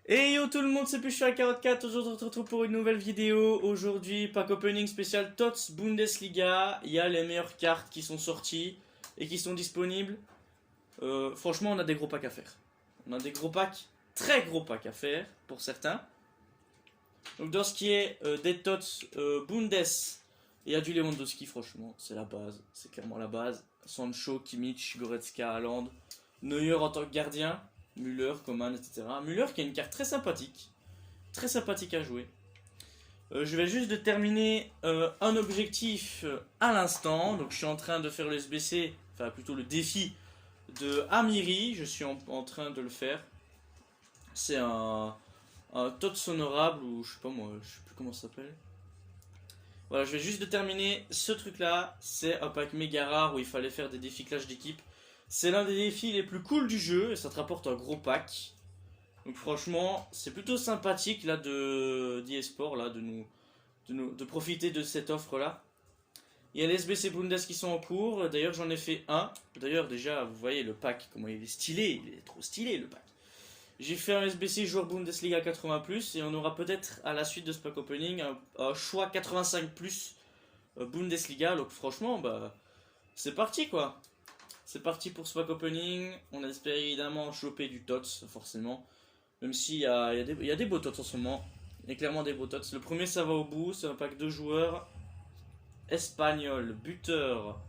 Et yo tout le monde, c'est Push à 44, aujourd'hui on se retrouve pour une nouvelle vidéo. Aujourd'hui, pack opening spécial TOTS Bundesliga. Il y a les meilleures cartes qui sont sorties et qui sont disponibles. Franchement, on a des gros packs à faire. On a des gros packs, très gros packs à faire pour certains. Donc dans ce qui est des TOTS Bundes, il y a du Lewandowski, franchement, c'est la base. C'est clairement la base. Sancho, Kimmich, Goretzka, Haaland, Neuer en tant que gardien. Müller, Coman, etc. Müller qui a une carte très sympathique à jouer. Je vais juste de terminer un objectif à l'instant. Donc je suis en train de faire le SBC, enfin plutôt le défi de Amiri. Je suis en train de le faire. C'est un TOTS honorable ou je sais pas moi, je sais plus comment ça s'appelle. Voilà, je vais juste de terminer ce truc là. C'est un pack méga rare où il fallait faire des défis clash d'équipe. C'est l'un des défis les plus cool du jeu et ça te rapporte un gros pack. Donc franchement, c'est plutôt sympathique là d'eSport là de profiter de cette offre là. Il y a les SBC Bundes qui sont en cours. D'ailleurs, j'en ai fait un. D'ailleurs, déjà, vous voyez le pack, comment il est stylé. Il est trop stylé le pack. J'ai fait un SBC joueur Bundesliga 80+, et on aura peut-être à la suite de ce pack opening un choix 85+ Bundesliga. Donc franchement, bah c'est parti quoi. C'est parti pour ce pack opening. On espère évidemment choper du TOTS, forcément. Même s'il y a, il y a des beaux TOTS en ce moment. Il y a clairement des beaux TOTS. Le premier, ça va au bout. C'est un pack de joueurs. Espagnol, buteur.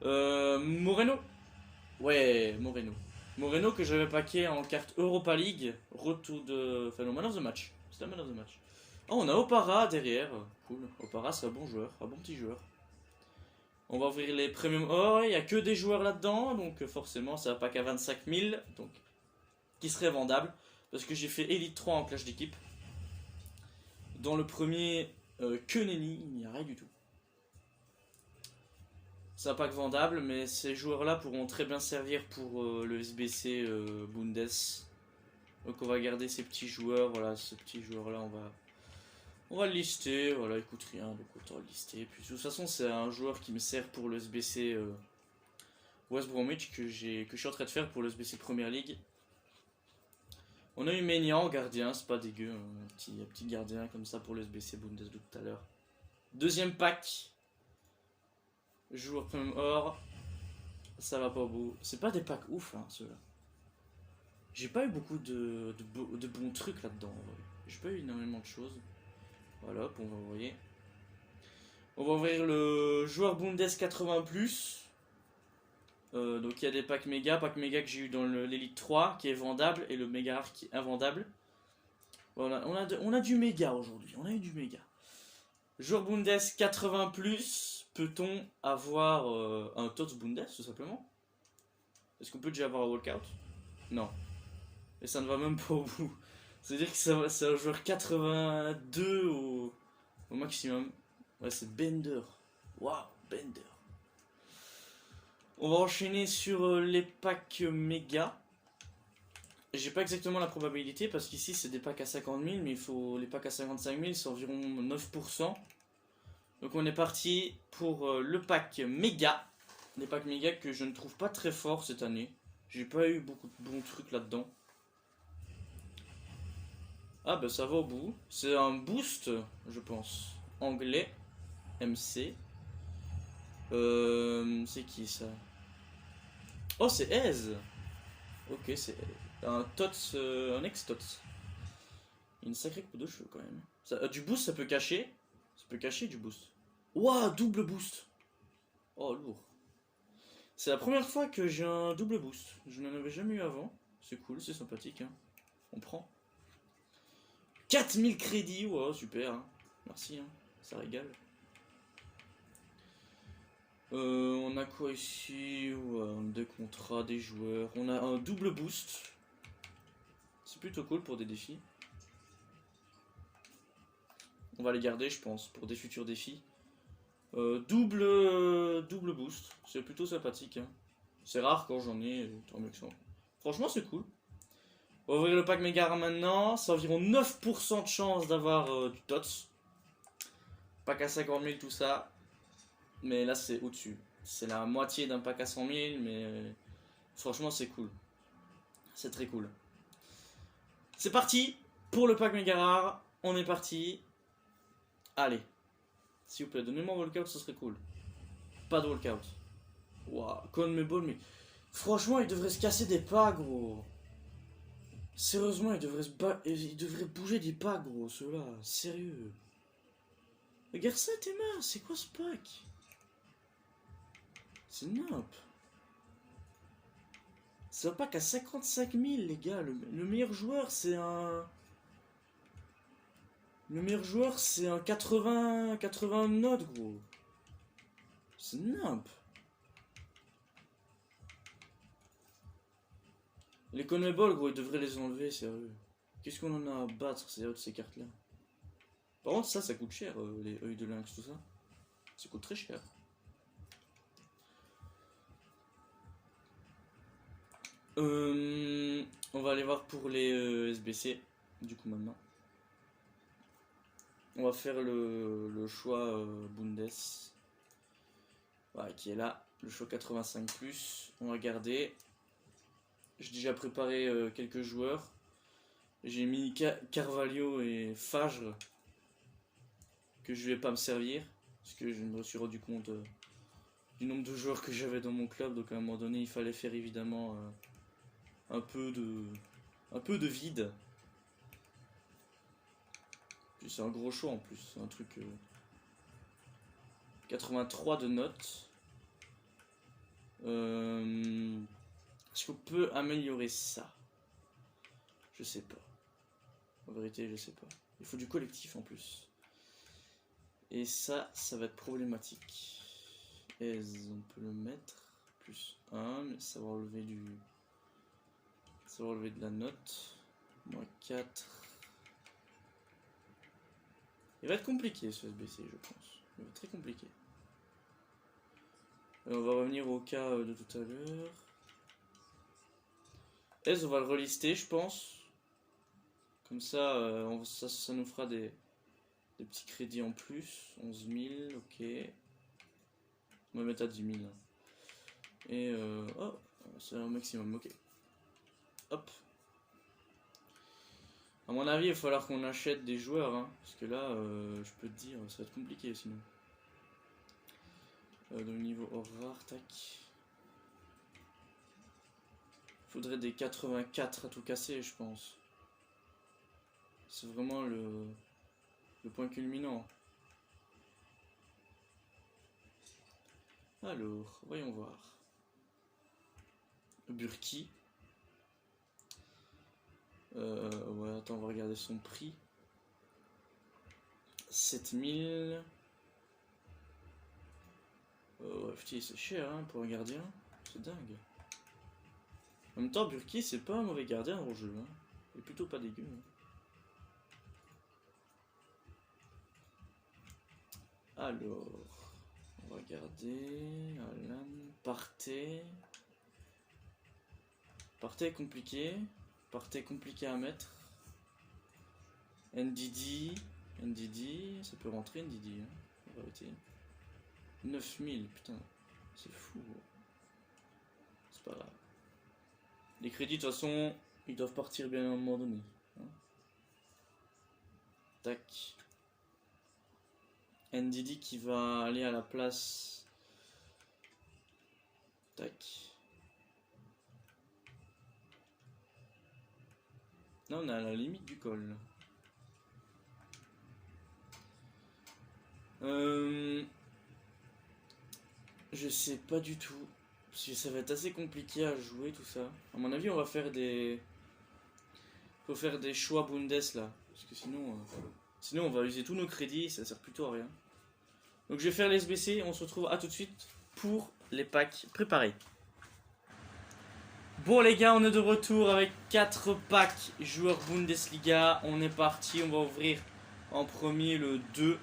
Moreno. Ouais, Moreno. Moreno que j'avais packé en carte Europa League. Retour de. Enfin, non, man of the match. C'est un man of the match. Oh, on a Opara derrière. Cool. Opara, c'est un bon joueur. Un bon petit joueur. On va ouvrir les premium. Oh, il n'y a que des joueurs là-dedans. Donc, forcément, c'est un pack à 25 000. Donc, qui serait vendable. Parce que j'ai fait Elite 3 en clash d'équipe. Dans le premier, que nenni, il n'y a rien du tout. C'est un pack vendable, mais ces joueurs-là pourront très bien servir pour le SBC Bundes. Donc on va garder ces petits joueurs, voilà, ce petit joueur-là, on va le lister, voilà, il coûte rien, donc autant le lister. Puis de toute façon, c'est un joueur qui me sert pour le SBC West Bromwich que je suis en train de faire pour le SBC Premier League. On a eu Maignan, gardien, c'est pas dégueu, un petit gardien comme ça pour le SBC Bundes de tout à l'heure. Deuxième pack. Joueur premium or. Ça va pas au bout. C'est pas des packs ouf, hein, ceux-là. J'ai pas eu beaucoup de bons trucs là-dedans. J'ai pas eu énormément de choses. Voilà, on va envoyer. On va ouvrir le joueur Bundes 80+. Donc il y a des packs méga que j'ai eu dans l'Elite 3 qui est vendable et le méga rare qui est invendable. Voilà, on a du méga aujourd'hui, on a eu du méga. Joueur Bundes 80+, peut-on avoir un TOTS Bundes tout simplement? Est-ce qu'on peut déjà avoir un walkout? Non. Et ça ne va même pas au bout. C'est-à-dire que c'est un joueur 82 au maximum. Ouais, c'est Bender. Waouh, Bender. On va enchaîner sur les packs méga. J'ai pas exactement la probabilité parce qu'ici c'est des packs à 50 000, mais il faut les packs à 55 000, c'est environ 9%. Donc on est parti pour le pack méga. Des packs méga que je ne trouve pas très forts cette année. J'ai pas eu beaucoup de bons trucs là-dedans. Ah bah ça va au bout. C'est un boost, je pense. Anglais. MC. C'est qui ça? Oh, c'est Aise. Ok, c'est un TOTS, un ex-TOTS. Une sacrée coupe de cheveux quand même. Ça, du boost, ça peut cacher. Ça peut cacher du boost. Ouah, double boost. Oh, lourd. C'est la première fois que j'ai un double boost. Je n'en avais jamais eu avant. C'est cool, c'est sympathique. Hein. On prend. 4000 crédits, wow, super. Hein. Merci, hein. Ça régale. On a quoi ici? Ouais, des contrats, des joueurs. On a un double boost. C'est plutôt cool pour des défis. On va les garder, je pense, pour des futurs défis. Double boost. C'est plutôt sympathique. Hein. C'est rare quand j'en ai, tant mieux que ça. Franchement, c'est cool. On va ouvrir le pack méga maintenant. C'est environ 9% de chance d'avoir du TOTS. Pack à 50 000, tout ça. Mais là, c'est au-dessus. C'est la moitié d'un pack à 100 000, mais franchement, c'est cool. C'est très cool. C'est parti pour le pack méga rare. On est parti. Allez. S'il vous plaît, donnez-moi un walkout, ce serait cool. Pas de walkout. Waouh, CONMEBOL, mais franchement, il devrait se casser des pas, gros. Sérieusement, il devrait bouger des pas, gros, ceux-là. Sérieux. Regarde ça, Théma, c'est quoi ce pack? C'est nimp. C'est un pack à 55 000, les gars. Le meilleur joueur, c'est un... Le meilleur joueur, c'est un 80 notes, gros. C'est nimp. Les CONMEBOL, gros, ils devraient les enlever, sérieux. Qu'est-ce qu'on en a à battre, ces cartes-là? Par contre, ça coûte cher, les œils de lynx, tout ça. Ça coûte très cher. On va aller voir pour les SBC, du coup, maintenant. On va faire le choix Bundes. Voilà, qui est là. Le choix 85+. On va garder. J'ai déjà préparé quelques joueurs. J'ai mis Carvalho et Fajr. Que je vais pas me servir. Parce que je me suis rendu compte du nombre de joueurs que j'avais dans mon club. Donc à un moment donné, il fallait faire évidemment un peu de vide. C'est un gros choix en plus, c'est un truc 83 de notes. Est-ce qu'on peut améliorer ça? Je sais pas. En vérité, je sais pas. Il faut du collectif en plus. Et ça va être problématique. On peut le mettre +1, mais ça va relever de la note. -4. Il va être compliqué ce SBC, je pense. Il va être très compliqué. On va revenir au cas de tout à l'heure. On va le relister, je pense. Comme ça, ça nous fera des petits crédits en plus. 11 000, ok. On va mettre à 10 000. Et oh, c'est un maximum, ok. Hop. A mon avis, il va falloir qu'on achète des joueurs, hein, parce que là, je peux te dire, ça va être compliqué sinon. De niveau hors rare, tac. Faudrait des 84 à tout casser, je pense. C'est vraiment le point culminant. Alors, voyons voir. Burki. Ouais, attends, on va regarder son prix. 7000. Ouais, putain, c'est cher hein, pour un gardien. C'est dingue. En même temps, Burki, c'est pas un mauvais gardien dans le jeu. Hein. Il est plutôt pas dégueu. Hein. Alors, on va regarder. Alan, Partey. Partey compliqué. Partey compliqué à mettre. NDD, ça peut rentrer NDD, hein, en vérité. 9000, putain, c'est fou. C'est pas grave. Les crédits, de toute façon, ils doivent partir bien à un moment donné. Hein. Tac. NDD qui va aller à la place. Tac. Là, on est à la limite du col. Je sais pas du tout. Parce que ça va être assez compliqué à jouer tout ça. À mon avis, on va faire des... Faut faire des choix Bundes là. Parce que sinon on va user tous nos crédits, ça sert plutôt à rien. Donc je vais faire les SBC, on se retrouve à tout de suite pour les packs préparés. Bon les gars, on est de retour avec 4 packs joueurs Bundesliga. On est parti, on va ouvrir en premier le 2.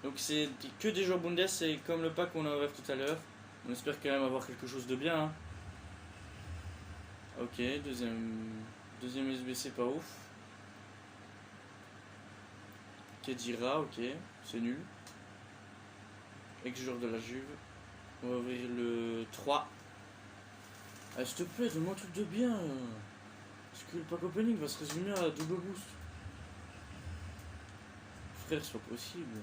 Donc c'est que des joueurs Bundes, c'est comme le pack qu'on a ouvert tout à l'heure. On espère quand même avoir quelque chose de bien. Hein. Ok, deuxième SBC pas ouf. Kedira, ok, c'est nul. Ex-joueur de la Juve. On va ouvrir le 3. Ah, s'il te plaît, donne-moi un truc de bien. Est-ce que le pack opening va se résumer à double boost? Frère, c'est pas possible.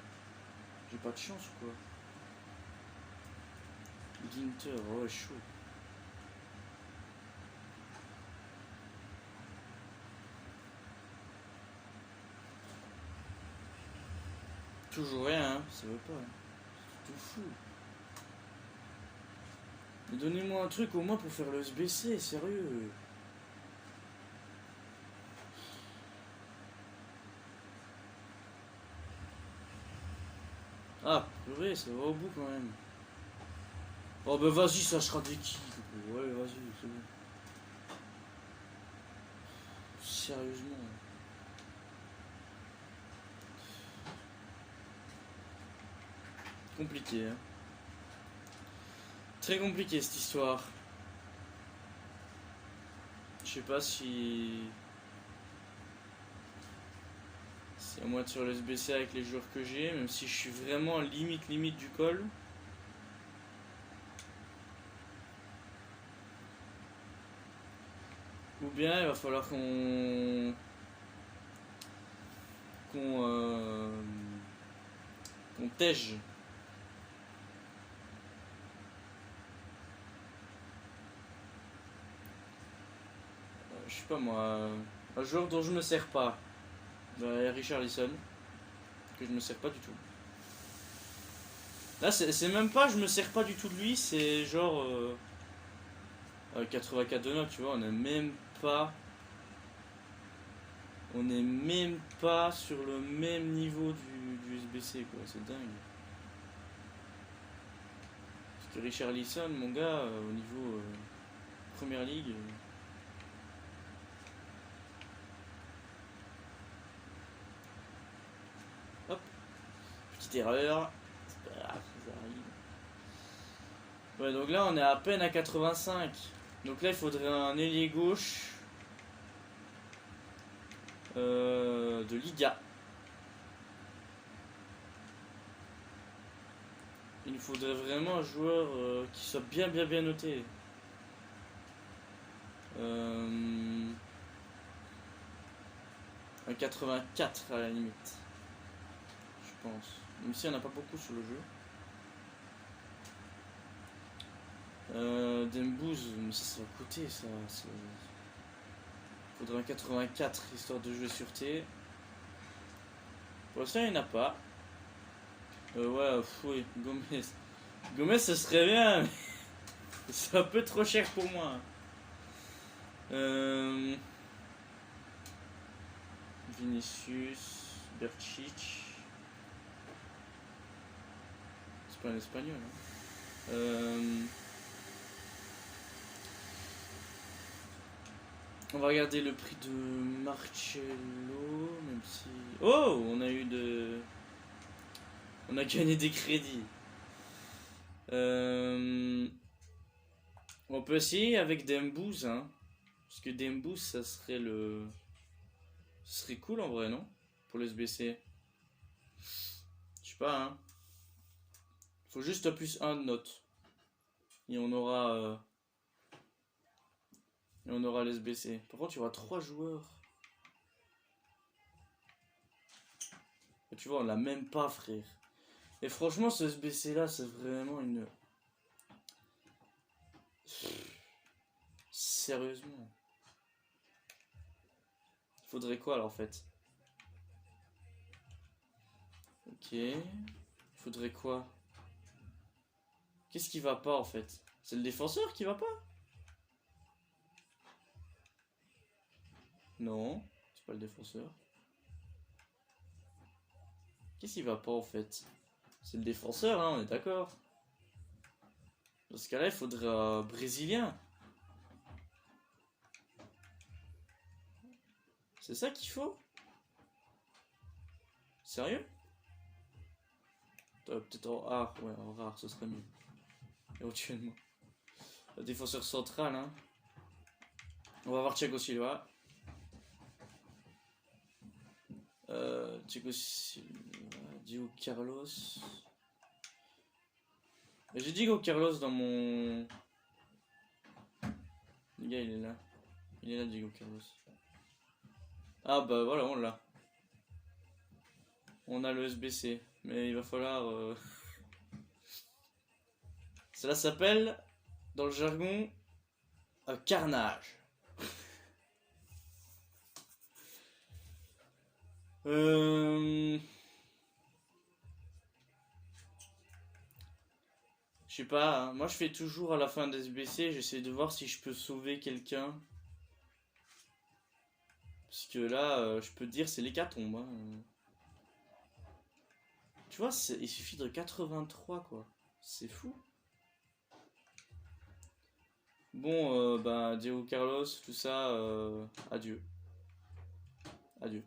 J'ai pas de chance ou quoi? Ginter, ouais, chaud. Toujours rien, hein, ça veut pas. Hein. C'est tout fou. Mais donnez-moi un truc au moins pour faire le SBC, sérieux. Ah, purée, ça va au bout quand même. Oh bah vas-y, ça sera des qui? Ouais, vas-y, c'est bon. Sérieusement. Compliqué, hein. Très compliqué cette histoire. Je sais pas si... C'est à moi de sur le SBC avec les joueurs que j'ai, même si je suis vraiment limite du col. Ou bien il va falloir qu'on tège. Je sais pas moi, un joueur dont je me sers pas. Richarlison, que je me sers pas du tout. Là c'est même pas je me sers pas du tout de lui, c'est genre 84 de notes, tu vois, on est même pas sur le même niveau du SBC, quoi, c'est dingue. Parce que Richarlison, mon gars, au niveau Première Ligue... Hop, petite erreur. C'est pas grave, ça arrive. Ouais, donc là on est à peine à 85. Donc là il faudrait un ailier gauche de Liga. Il nous faudrait vraiment un joueur qui soit bien noté. Un 84 à la limite. Je pense. Même si on n'a pas beaucoup sur le jeu. Dembouz, mais ça va coûter ça. Faudrait un 84 histoire de jouer sur T. Pour l'instant il n'y en a pas. Ouais, oui, Gomez. Gomez ce serait bien, mais c'est un peu trop cher pour moi. Vinicius, Berchic. C'est pas un espagnol. Hein. On va regarder le prix de Marcello, même si... Oh, on a gagné des crédits. On peut essayer avec Dembouz, hein. Parce que Dembouz, ça serait le... Ce serait cool en vrai, non? Pour le SBC. Je sais pas, hein. Faut juste un plus 1 de note. Et on aura... Et on aura l'SBC. Par contre, il y aura 3 joueurs. Et tu vois, on l'a même pas, frère. Et franchement, ce SBC là, c'est vraiment une... Sérieusement. Il faudrait quoi alors en fait? Ok. Il faudrait quoi? Qu'est-ce qui va pas en fait? C'est le défenseur qui va pas? Non, c'est pas le défenseur. Qu'est-ce qui va pas en fait? C'est le défenseur, hein, on est d'accord. Dans ce cas-là, il faudrait un brésilien. C'est ça qu'il faut? Sérieux? Peut-être en rare, ouais, en rare, ce serait mieux. Éventuellement. Le défenseur central, hein. On va voir Thiago Silva. Thiago Silva, Diego Carlos. J'ai Diego Carlos dans mon... Le gars, il est là. Il est là, Diego Carlos. Ah bah voilà, on l'a. On a le SBC. Mais il va falloir... Cela s'appelle, dans le jargon, un carnage. Je sais pas, hein. Moi je fais toujours à la fin des SBC, j'essaie de voir si je peux sauver quelqu'un. Parce que là, je peux te dire, c'est l'hécatombe, hein. Tu vois, il suffit de 83 quoi. C'est fou. Bon, bah, Diego Carlos, tout ça, adieu. Adieu.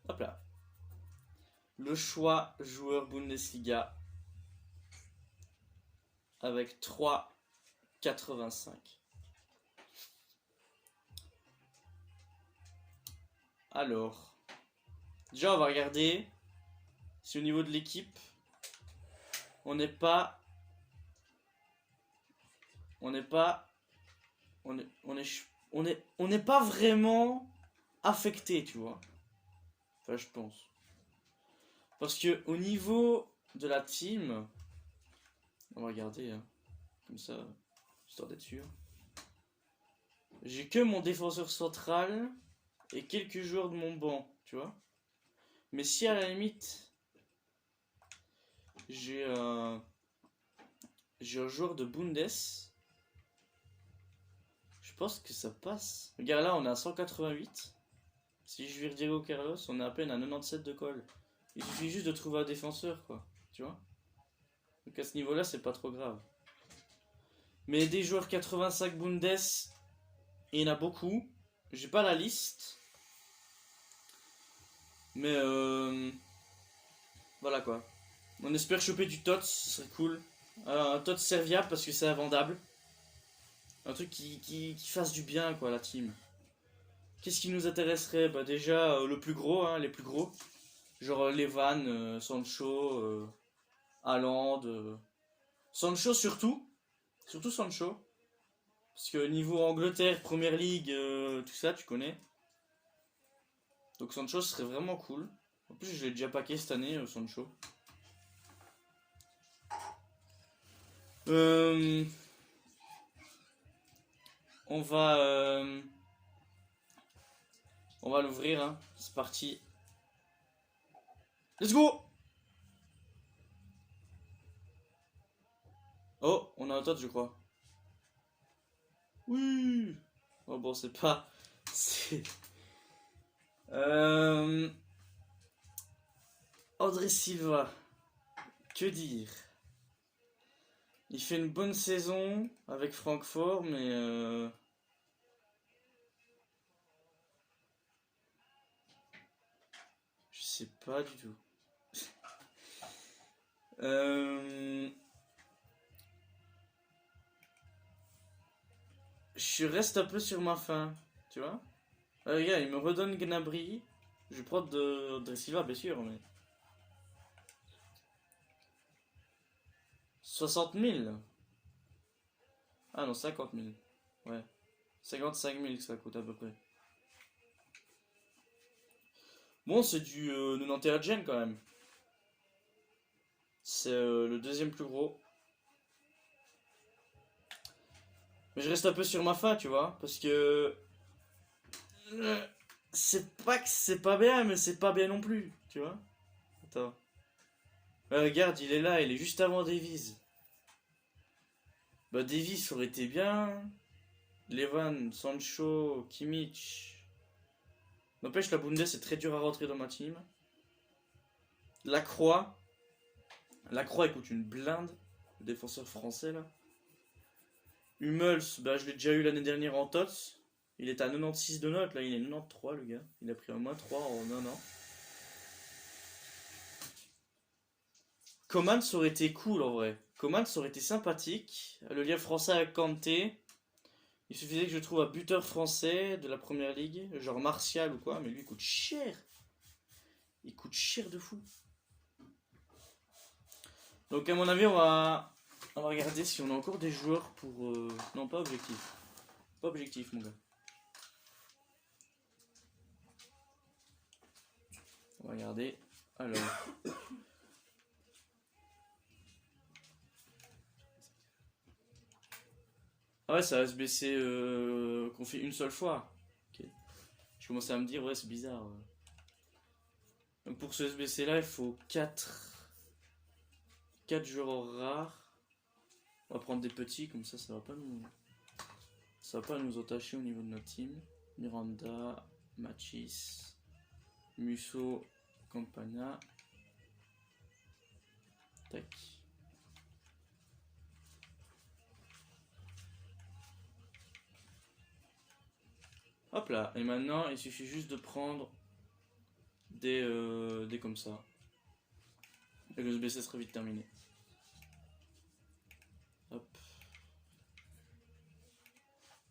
Hop là. Le choix joueur Bundesliga avec 3,85. Alors, déjà on va regarder si au niveau de l'équipe, on n'est pas, on n'est pas, on n'est pas vraiment affecté, tu vois. Enfin, je pense. Parce que au niveau de la team, on va regarder, hein, comme ça, histoire d'être sûr. J'ai que mon défenseur central et quelques joueurs de mon banc, tu vois. Mais si à la limite, j'ai un joueur de Bundes, je pense que ça passe. Regarde là, on est à 188. Si je vire Diego Carlos, on est à peine à 97 de colle. Il suffit juste de trouver un défenseur, quoi. Tu vois. Donc à ce niveau-là, c'est pas trop grave. Mais des joueurs 85 Bundes, il y en a beaucoup. J'ai pas la liste. Mais voilà quoi. On espère choper du TOTS, ce serait cool. Un TOTS serviable parce que c'est invendable. Un truc qui fasse du bien quoi, la team. Qu'est-ce qui nous intéresserait? Bah déjà le plus gros, hein, les plus gros. Genre Levan, Sancho, Haaland. Sancho surtout. Surtout Sancho. Parce que niveau Angleterre, Première League, tout ça, tu connais. Donc Sancho serait vraiment cool. En plus, je l'ai déjà packé cette année, Sancho. On va... on va l'ouvrir, hein. C'est parti. Let's go! Oh, on a un tot, je crois. Oui! Oh bon, c'est pas... C'est... André Silva. Que dire? Il fait une bonne saison avec Francfort, mais... je sais pas du tout. Je reste un peu sur ma faim, tu vois. Regarde, il me redonne Gnabry. Je prends de Silva, bien sûr, mais... 60 000. Ah non, 50 000. Ouais. 55 000 que ça coûte à peu près. Bon, c'est du 91 Gen quand même. C'est le deuxième plus gros. Mais je reste un peu sur ma faim, tu vois. Parce que... c'est pas que c'est pas bien, mais c'est pas bien non plus, tu vois. Attends. Regarde, il est là, il est juste avant Davies. Bah Davies aurait été bien. Levan, Sancho, Kimmich. N'empêche, la Bundes c'est très dur à rentrer dans ma team. Lacroix. Lacroix il coûte une blinde. Le défenseur français là. Hummels, bah je l'ai déjà eu l'année dernière en TOTS. Il est à 96 de notes, là il est 93 le gars. Il a pris un moins 3 en un an. Coman ça aurait été cool en vrai. Coman ça aurait été sympathique. Le lien français avec Kanté. Il suffisait que je trouve un buteur français de la première ligue, genre Martial ou quoi, mais lui il coûte cher. Il coûte cher de fou. Donc à mon avis on va regarder si on a encore des joueurs pour... Non pas objectif. Pas objectif mon gars. Regardez. Alors. Ah ouais, ça va se baisser qu'on fait une seule fois. Ok. Je commençais à me dire, ouais, c'est bizarre. Donc pour ce SBC là, il faut 4 joueurs rares. On va prendre des petits, comme ça va pas nous entacher au niveau de notre team. Miranda, Machis, Musso, Campana. Tac. Hop là, et maintenant il suffit juste de prendre des comme ça. Et le SBC sera vite terminé. Hop.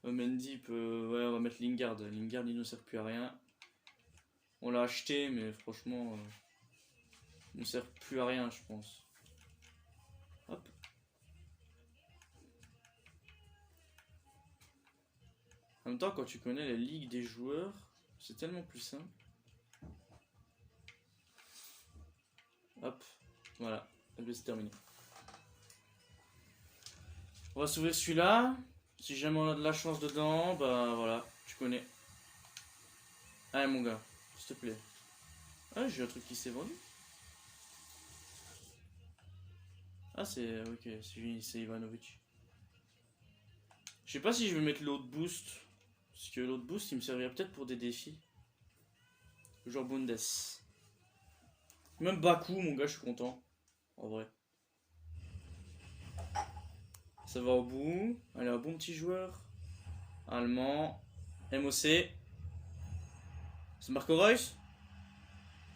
Mendy peut... Ouais, on va mettre Lingard. Lingard, il ne sert plus à rien. On l'a acheté, mais franchement, il ne sert plus à rien, je pense. Hop. En même temps, quand tu connais la ligue des joueurs, c'est tellement plus simple. Hop. Voilà. C'est terminé. On va s'ouvrir celui-là. Si jamais on a de la chance dedans, bah voilà, tu connais. Allez mon gars, s'il te plaît. Ah, j'ai un truc qui s'est vendu. Ah, c'est... Ok, c'est Ivanovic. Je sais pas si je vais mettre l'autre boost. Parce que l'autre boost, il me servirait peut-être pour des défis. Genre Bundes. Même Baku, mon gars, je suis content. En vrai. Ça va au bout. Allez, un bon petit joueur. Allemand. MOC. C'est Marco Reus.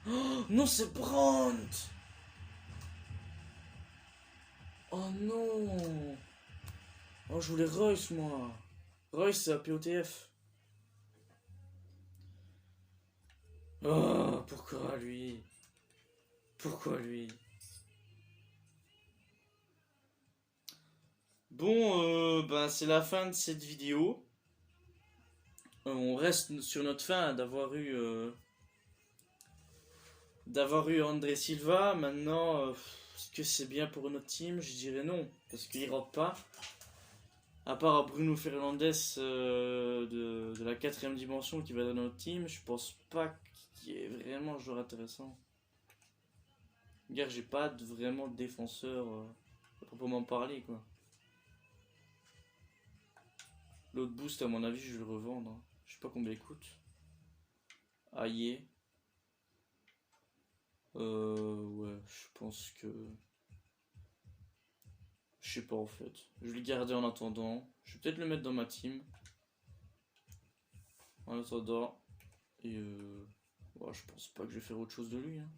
Oh non, c'est Brandt. Oh non. Oh, je voulais Reus, moi. Reus, c'est APOTF. Oh, pourquoi lui? Pourquoi lui? Bon, ben c'est la fin de cette vidéo. On reste sur notre fin d'avoir eu André Silva. Maintenant, est-ce que c'est bien pour notre team? Je dirais non, parce qu'il rentre pas. À part Bruno Fernandes de la 4ème dimension qui va dans notre team, je pense pas qu'il y ait vraiment un joueur intéressant. Regarde, j'ai pas vraiment de défenseur à proprement parler, quoi. L'autre boost, à mon avis, je vais le revendre. Hein. Je sais pas combien il coûte. Aïe. Ouais, je pense que... Je sais pas en fait. Je vais le garder en attendant. Je vais peut-être le mettre dans ma team. En attendant. Et ouais, je pense pas que je vais faire autre chose de lui. Hein.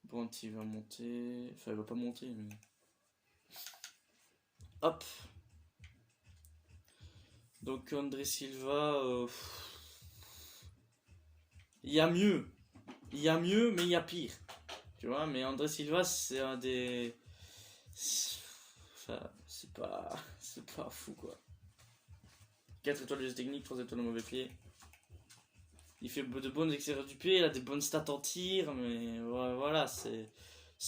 Bon, il va monter. Enfin, il va pas monter, mais. Hop. Donc, André Silva. Il y a mieux. Il y a mieux, mais il y a pire. Tu vois, mais André Silva, c'est un des. Enfin, c'est pas fou quoi. 4 étoiles de geste technique, 3 étoiles de mauvais pied. Il fait de bonnes extérieurs du pied, il a des bonnes stats en tir, mais voilà, c'est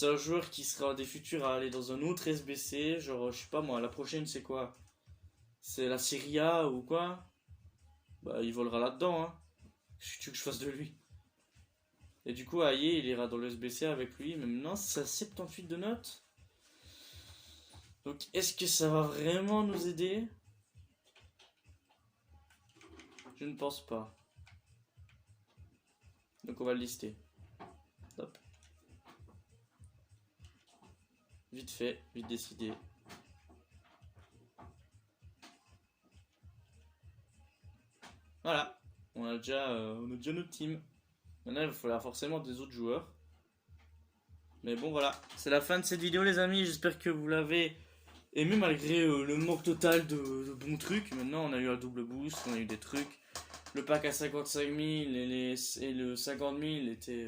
un joueur qui sera des futurs à aller dans un autre SBC. Genre, je sais pas moi, la prochaine c'est quoi? C'est la Serie A ou quoi? Bah, il volera là-dedans, hein. Qu'est-ce que tu veux que je fasse de lui? Et du coup, Aïe, il ira dans le SBC avec lui, mais maintenant c'est à 78 de notes. Donc, est-ce que ça va vraiment nous aider? Je ne pense pas. Donc, on va le lister. Hop. Vite fait, vite décidé. Voilà. On a déjà notre team. Maintenant, il va falloir forcément des autres joueurs. Mais bon, voilà. C'est la fin de cette vidéo, les amis. J'espère que vous l'avez aimé malgré le manque total de bons trucs. Maintenant, on a eu un double boost, on a eu des trucs. Le pack à 55 000 et le 50 000 était...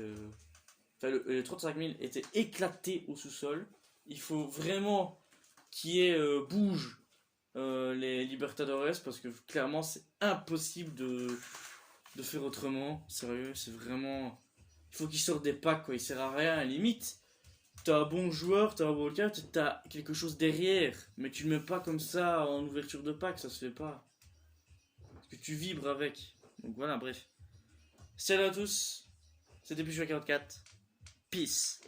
Enfin, le 35 000 était éclaté au sous-sol. Il faut vraiment qu'il y ait bouge les Libertadores parce que clairement, c'est impossible de faire autrement. Sérieux, c'est vraiment... Il faut qu'il sorte des packs, quoi. Il sert à rien, à la limite. T'as un bon joueur, t'as un wildcard, t'as quelque chose derrière. Mais tu le mets pas comme ça en ouverture de pack, ça se fait pas. Parce que tu vibres avec. Donc voilà, bref. Salut à tous. C'était Plus 44. Peace.